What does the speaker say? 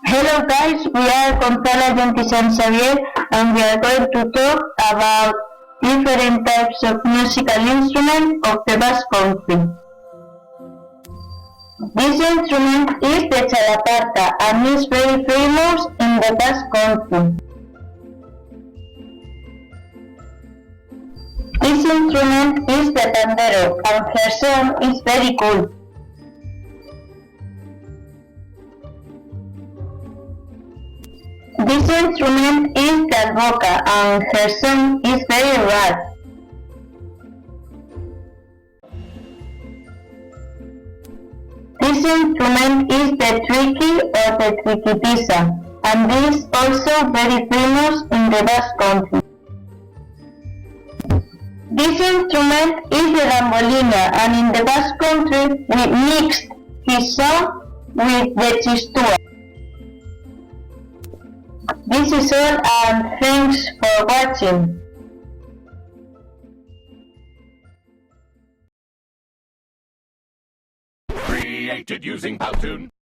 Hello guys, we are Gonzalo Junti San Xavier and we are going to talk about different types of musical instruments of the Basque Country. This instrument is the chalaparta and is very famous in the Basque Country. This instrument is the pandero and her sound is very cool. This instrument is the alboca and her sound is very rare. This instrument is the triqui or the triquitisa and is also very famous in the Basque Country. This instrument is the rambolina and in the Basque Country we mixed his sound with the txistua. This is all and thanks for watching. Created using Powtoon.